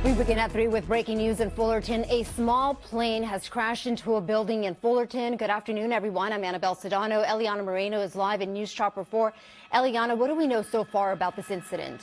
We begin at 3 with breaking news in Fullerton. A small plane has crashed into a building in Fullerton. Good afternoon, everyone. I'm Annabelle Sedano. Eliana Moreno is live in News Chopper 4. Eliana, what do we know so far about this incident?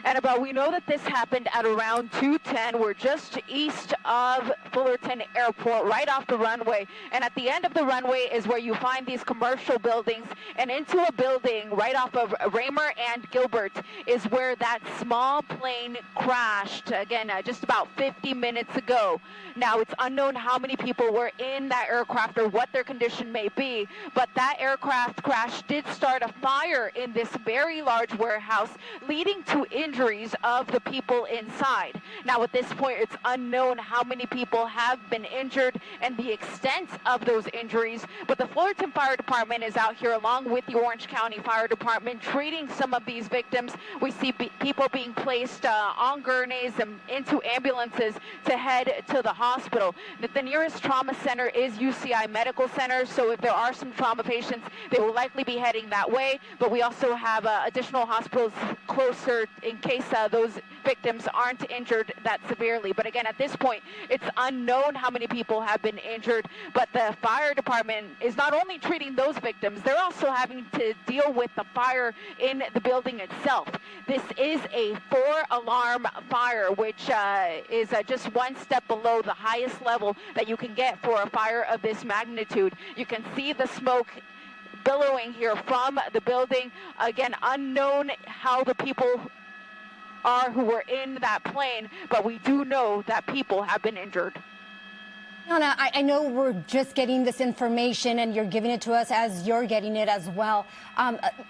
Annabelle, we know that this happened at around 2:10. We're just east of Fullerton Airport, right off the runway. And at the end of the runway is where you find these commercial buildings. And into a building right off of Raymer and Gilbert is where that small plane crashed, again, just about 50 minutes ago. Now, it's unknown how many people were in that aircraft or what their condition may be, but that aircraft crash did start a fire in this very large warehouse, leading to injuries of the people inside. Now, at this point, it's unknown how many people have been injured and the extent of those injuries, but the Fullerton Fire Department is out here along with the Orange County Fire Department treating some of these victims. We see people being placed on gurneys and into ambulances to head to the hospital. The nearest trauma center is UCI Medical Center, so if there are some trauma patients, they will likely be heading that way, but we also have additional hospitals closer in case those victims aren't injured that severely. But again, at this point, it's unknown how many people have been injured, but the fire department is not only treating those victims, they're also having to deal with the fire in the building itself. This is a 4-alarm fire, which is just one step below the highest level that you can get for a fire of this magnitude. You can see the smoke billowing here from the building. Again, unknown how the people are who were in that plane, but we do know that people have been injured. Anna, I know we're just getting this information and you're giving it to us as you're getting it as well.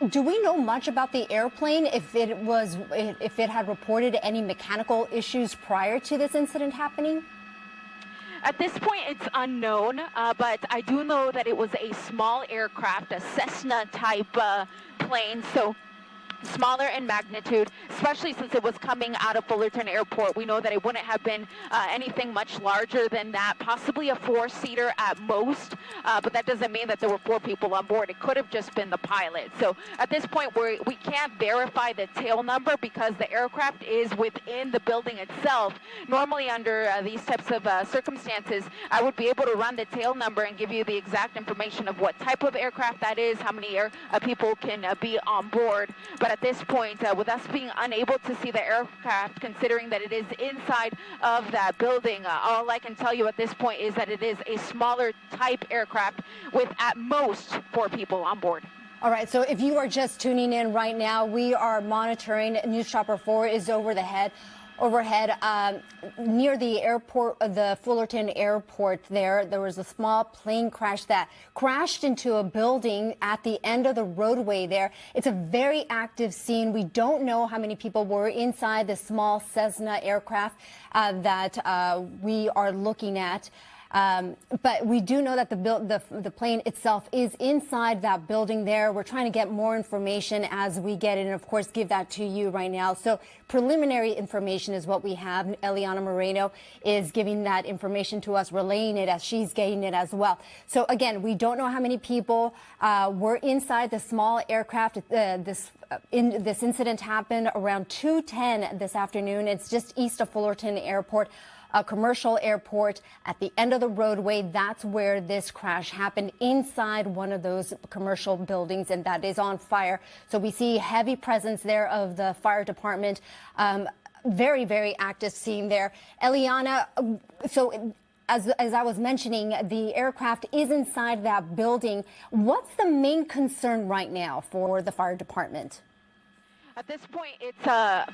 Do we know much about the airplane, if it had reported any mechanical issues prior to this incident happening? At this point, it's unknown, but I do know that it was a small aircraft, a Cessna type plane, so smaller in magnitude, especially since it was coming out of Fullerton Airport. We know that it wouldn't have been anything much larger than that, possibly a 4-seater at most, but that doesn't mean that there were 4 people on board. It could have just been the pilot. So at this point, we can't verify the tail number because the aircraft is within the building itself. Normally under these types of circumstances, I would be able to run the tail number and give you the exact information of what type of aircraft that is, how many people can be on board. But at this point, with us being unable to see the aircraft, considering that it is inside of that building, all I can tell you at this point is that it is a smaller type aircraft with at most 4 people on board. All right, so if you are just tuning in right now, we are monitoring. News Chopper 4 is overhead near the airport, the Fullerton Airport there was a small plane crash that crashed into a building at the end of the roadway there. It's a very active scene. We don't know how many people were inside the small Cessna aircraft that we are looking at. But we do know that the plane itself is inside that building there. We're trying to get more information as we get it and, of course, give that to you right now. So preliminary information is what we have. Eliana Moreno is giving that information to us, relaying it as she's getting it as well. So, again, we don't know how many people were inside the small aircraft. This incident happened around 2:10 this afternoon. It's just east of Fullerton Airport, a commercial airport at the end of the roadway. That's where this crash happened, inside one of those commercial buildings, and that is on fire. So we see heavy presence there of the fire department. Very, very active scene there. Eliana, so as I was mentioning, the aircraft is inside that building. What's the main concern right now for the fire department? At this point, it's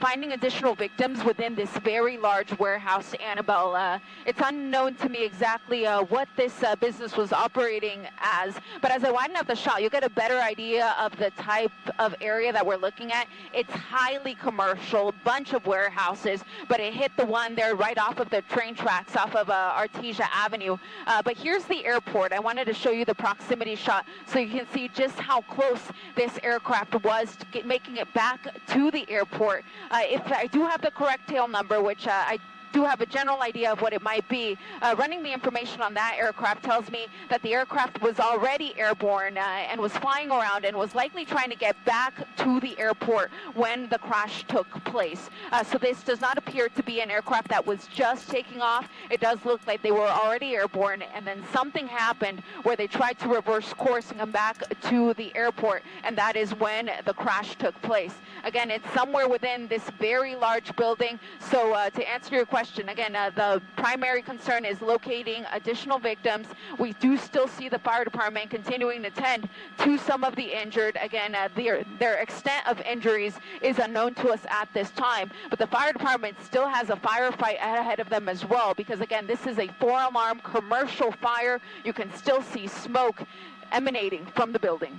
finding additional victims within this very large warehouse, Annabelle. It's unknown to me exactly what this business was operating as, but as I widen out the shot, you'll get a better idea of the type of area that we're looking at. It's highly commercial, bunch of warehouses, but it hit the one there right off of the train tracks off of Artesia Avenue. But here's the airport. I wanted to show you the proximity shot so you can see just how close this aircraft was to making it back to the airport. If I do have the correct tail number, which I do have a general idea of what it might be. Running the information on that aircraft tells me that the aircraft was already airborne and was flying around and was likely trying to get back to the airport when the crash took place. So this does not appear to be an aircraft that was just taking off. It does look like they were already airborne, and then something happened where they tried to reverse course and come back to the airport, and that is when the crash took place. Again, it's somewhere within this very large building. So to answer your question, again, the primary concern is locating additional victims. We do still see the fire department continuing to tend to some of the injured. Again, their extent of injuries is unknown to us at this time, but the fire department still has a firefight ahead of them as well, because again, this is a 4-alarm commercial fire. You can still see smoke emanating from the building.